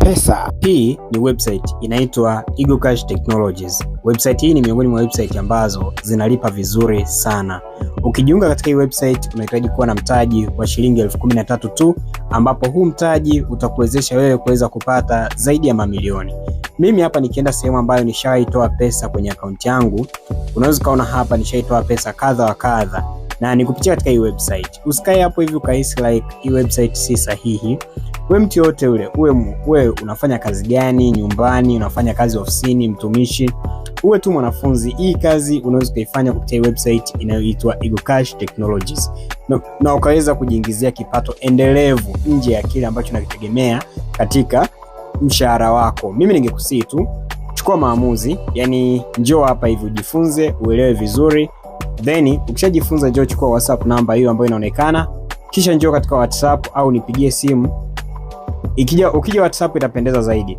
pesa. Hii ni website inaitwa Eagle Cash Technologies. Website hii ni miongoni mwa website ambazo zinalipa vizuri sana. Ukijiunga katika hii website unahitaji kuwa na mtaji wa shilingi 13,000 tu, ambapo huu mtaji utakuwezesha wewe kuweza kupata zaidi ya mamilioni. Mimi hapa nikienda sehemu ambayo nishaitoa pesa kwenye account yangu, unaweza kaona hapa nishaitoa pesa kadha wa kadha na nikupitia katika hii website. Usikae hapo hivi ukahisi like hii website si sahihi. Wewe mtu yote ule, uwe unafanya kazi gani, nyumbani, unafanya kazi ofisini, mtumishi, uwe tu mwanafunzi, hii kazi unaweza kuifanya kupitia website inayoitwa Eagle Cash Technologies. Na ukaweza kujiingizia kipato endelevu nje ya kile ambacho unakitegemea katika mshahara wako. Mimi ningekusii tu chukua maamuzi, yani njoo hapa hivi ujifunze, uelewe vizuri. Then ukishajifunza njoo chukua WhatsApp namba hiyo ambayo inaonekana, kisha njoo katika WhatsApp au nipigie simu. Ukija WhatsApp itapendeza zaidi.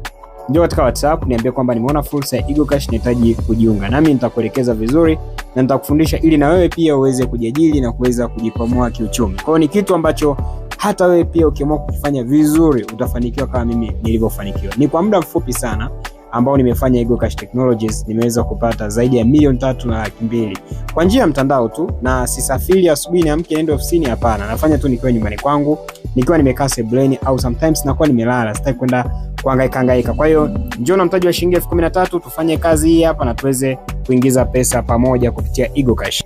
Njoo katika WhatsApp niambie kwamba nimeona fursa ya Eagle Cash nahitaji kujiunga. Nami nitakuelekeza vizuri na nitakufundisha ili na wewe pia uweze kujiajiri na kuweza kujikwamua kiuchumi. Kwa hiyo ni kitu ambacho hata wewe pia ukiamua kufanya vizuri utafanikiwa kama mimi nilivyofanikiwa. Ni kwa muda mfupi sana ambao nimefanya Eagle Cash Technologies, nimeweza kupata zaidi ya 3,200,000 kwa njia ya mtandao tu, na sisafiri asubuhi niamke niende ofisini, hapana. Nafanya tu nikiwa nyumbani kwangu, nikiwa nimekaa sebuleni, au sometimes nakuwa nimelala, sitaki kwenda kuhangaika. Kwa hiyo njoo na mtaji wa shilingi 13,000 tufanye kazi hii hapa na tuweze kuingiza pesa pamoja kupitia Eagle Cash.